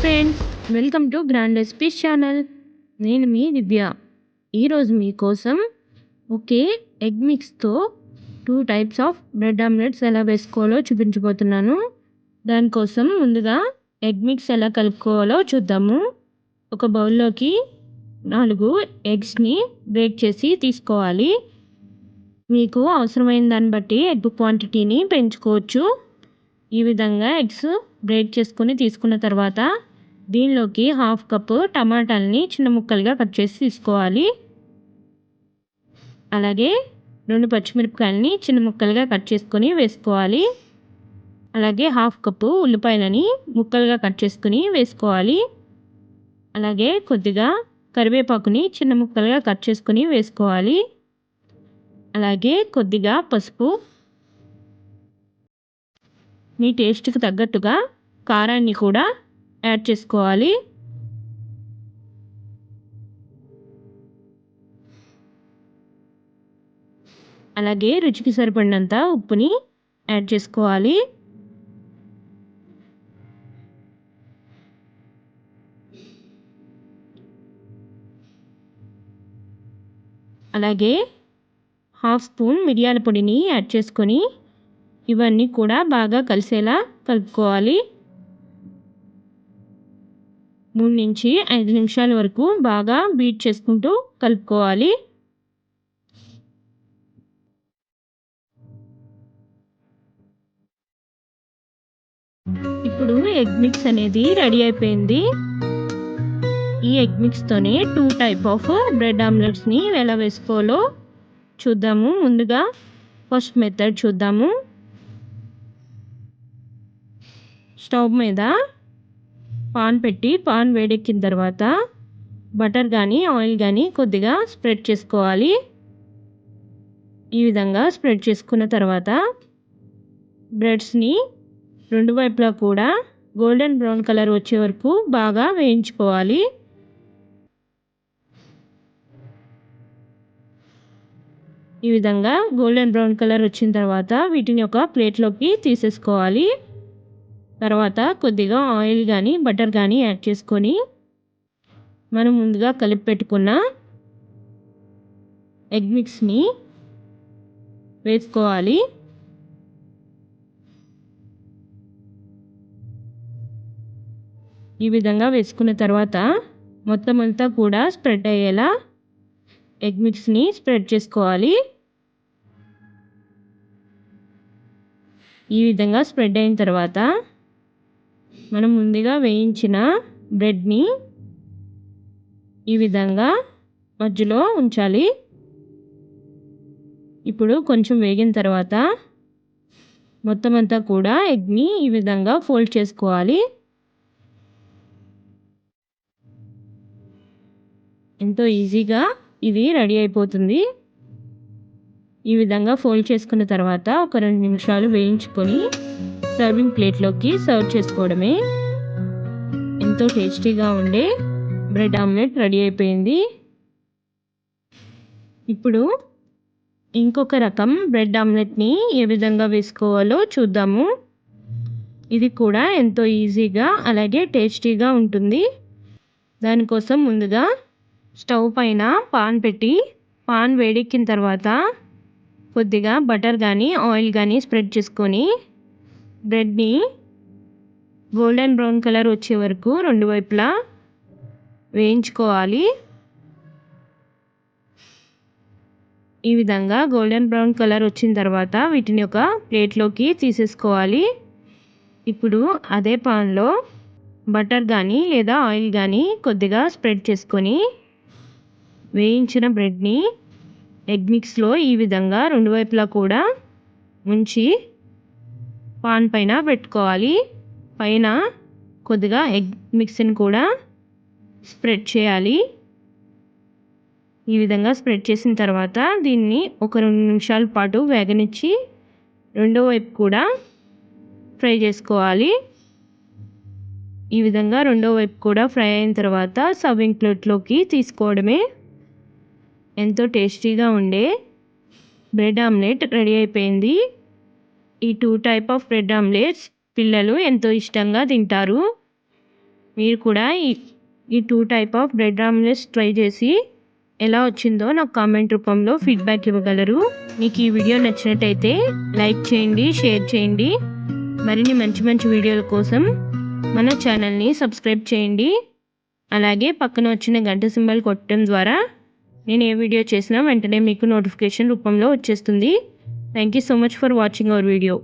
Friends, welcome to grand recipes channel. నేను మీ దివ్య. ఈరోజు మీకోసం ఒకే ఎగ్ మిక్స్తో 2 టైప్స్ ఆఫ్ బ్రెడ్ ఆమ్లెట్స్ ఎలా వేసుకోవాలో చూపించబోతున్నాను. దానికోసం ముందుగా ఎగ్ మిక్స్ ఎలా కలుపుకోవాలో చూద్దాము. ఒక బౌల్లోకి 4 ఎగ్స్ని బ్రేక్ చేసి తీసుకోవాలి. మీకు అవసరమైన దాన్ని బట్టి ఎగ్ క్వాంటిటీని పెంచుకోవచ్చు. ఈ విధంగా ఎగ్స్ బ్రేక్ చేసుకొని తీసుకున్న తర్వాత దీనిలోకి 1/2 కప్పు టమాటాలని చిన్న ముక్కలుగా కట్ చేసి తీసుకోవాలి. అలాగే 2 పచ్చిమిరపకాయలని చిన్న ముక్కలుగా కట్ చేసుకొని వేసుకోవాలి. అలాగే 1/2 కప్పు ఉల్లిపాయలని ముక్కలుగా కట్ చేసుకొని వేసుకోవాలి. అలాగే కొద్దిగా కరివేపాకుని చిన్న ముక్కలుగా కట్ చేసుకొని వేసుకోవాలి. అలాగే కొద్దిగా పసుపు, మీ టేస్ట్కి తగ్గట్టుగా కారాన్ని కూడా యాడ్ చేసుకోవాలి. అలాగే రుచికి సరిపడినంత ఉప్పుని యాడ్ చేసుకోవాలి. అలాగే 1/2 స్పూన్ మిరియాల పొడిని యాడ్ చేసుకొని ఇవన్నీ కూడా బాగా కలిసేలా కలుపుకోవాలి. 3 నుంచి 5 నిమిషాల వరకు బాగా బీట్ చేసుకుంటూ కలుపుకోవాలి. ఇప్పుడు ఎగ్ మిక్స్ అనేది రెడీ అయిపోయింది. ఈ ఎగ్ మిక్స్తోనే 2 టైప్ ఆఫ్ బ్రెడ్ ఆమ్లెట్స్ని ఎలా వేసుకోవాలో చూద్దాము. ముందుగా ఫస్ట్ మెథడ్ చూద్దాము. స్టవ్ మీద పాన్ పెట్టి పాన్ వేడెక్కిన తర్వాత బటర్ కానీ ఆయిల్ కానీ కొద్దిగా స్ప్రెడ్ చేసుకోవాలి. ఈ విధంగా స్ప్రెడ్ చేసుకున్న తర్వాత బ్రెడ్స్ని రెండు వైపులా కూడా గోల్డెన్ బ్రౌన్ కలర్ వచ్చే వరకు బాగా వేయించుకోవాలి. ఈ విధంగా గోల్డెన్ బ్రౌన్ కలర్ వచ్చిన తర్వాత వీటిని ఒక ప్లేట్లోకి తీసేసుకోవాలి. తర్వాత కొద్దిగా ఆయిల్ కానీ బటర్ కానీ యాడ్ చేసుకొని మనం ముందుగా కలిపి పెట్టుకున్న ఎగ్ మిక్స్ని వేసుకోవాలి. ఈ విధంగా వేసుకున్న తర్వాత మొత్తం అంతా కూడా స్ప్రెడ్ అయ్యేలా ఎగ్ మిక్స్ని స్ప్రెడ్ చేసుకోవాలి. ఈ విధంగా స్ప్రెడ్ అయిన తర్వాత మనం ముందుగా వేయించిన బ్రెడ్ని ఈ విధంగా మధ్యలో ఉంచాలి. ఇప్పుడు కొంచెం వేగిన తర్వాత మొత్తం అంతా కూడా ఎగ్ని ఈ విధంగా ఫోల్డ్ చేసుకోవాలి. ఎంతో ఈజీగా ఇది రెడీ అయిపోతుంది. ఈ విధంగా ఫోల్డ్ చేసుకున్న తర్వాత ఒక 2 నిమిషాలు వేయించుకొని సర్వింగ్ ప్లేట్లోకి సర్వ్ చేసుకోవడమే. ఎంతో టేస్టీగా ఉండే బ్రెడ్ ఆమ్లెట్ రెడీ అయిపోయింది. ఇప్పుడు ఇంకొక రకం బ్రెడ్ ఆమ్లెట్ని ఏ విధంగా వేసుకోవాలో చూద్దాము. ఇది కూడా ఎంతో ఈజీగా అలాగే టేస్టీగా ఉంటుంది. దానికోసం ముందుగా స్టవ్ పైన పాన్ పెట్టి పాన్ వేడెక్కిన తర్వాత కొద్దిగా బటర్ కానీ ఆయిల్ కానీ స్ప్రెడ్ చేసుకొని బ్రెడ్ని గోల్డెన్ బ్రౌన్ కలర్ వచ్చే వరకు రెండు వైపులా వేయించుకోవాలి. ఈ విధంగా గోల్డెన్ బ్రౌన్ కలర్ వచ్చిన తర్వాత వీటిని ఒక ప్లేట్లోకి తీసేసుకోవాలి. ఇప్పుడు అదే పాన్లో బటర్ కానీ లేదా ఆయిల్ కానీ కొద్దిగా స్ప్రెడ్ చేసుకొని వేయించిన బ్రెడ్ని ఎగ్ మిక్స్లో ఈ విధంగా రెండు వైపులా కూడా ఉంచి పాన్ పైన పెట్టుకోవాలి. పైన కొద్దిగా ఎగ్ మిక్స్ని కూడా స్ప్రెడ్ చేయాలి. ఈ విధంగా స్ప్రెడ్ చేసిన తర్వాత దీన్ని ఒక 2 నిమిషాల పాటు వేగనిచ్చి రెండో వైపు కూడా ఫ్రై చేసుకోవాలి. ఈ విధంగా రెండో వైపు కూడా ఫ్రై అయిన తర్వాత సర్వింగ్ ప్లేట్లోకి తీసుకోవడమే. ఎంతో టేస్టీగా ఉండే బ్రెడ్ ఆమ్లెట్ రెడీ అయిపోయింది. ఈ 2 టైప్ ఆఫ్ బ్రెడ్ ఆమ్లెట్స్ పిల్లలు ఎంతో ఇష్టంగా తింటారు. మీరు కూడా ఈ 2 type of bread omelettes try చేసి ఎలా వచ్చిందో నాకు కామెంట్ రూపంలో ఫీడ్‌బ్యాక్ ఇవ్వగలరు. మీకు ఈ వీడియో నచ్చినట్టయితే లైక్ చేయండి, షేర్ చేయండి. మరిన్ని మంచి మంచి వీడియోల కోసం మన ఛానల్‌ని సబ్స్క్రైబ్ చేయండి. అలాగే పక్కన వచ్చిన గంట సింబల్ కొట్టడం ద్వారా నేను ఏ వీడియో చేసినా వెంటనే మీకు నోటిఫికేషన్ రూపంలో వచ్చేస్తుంది. Thank you so much for watching our video.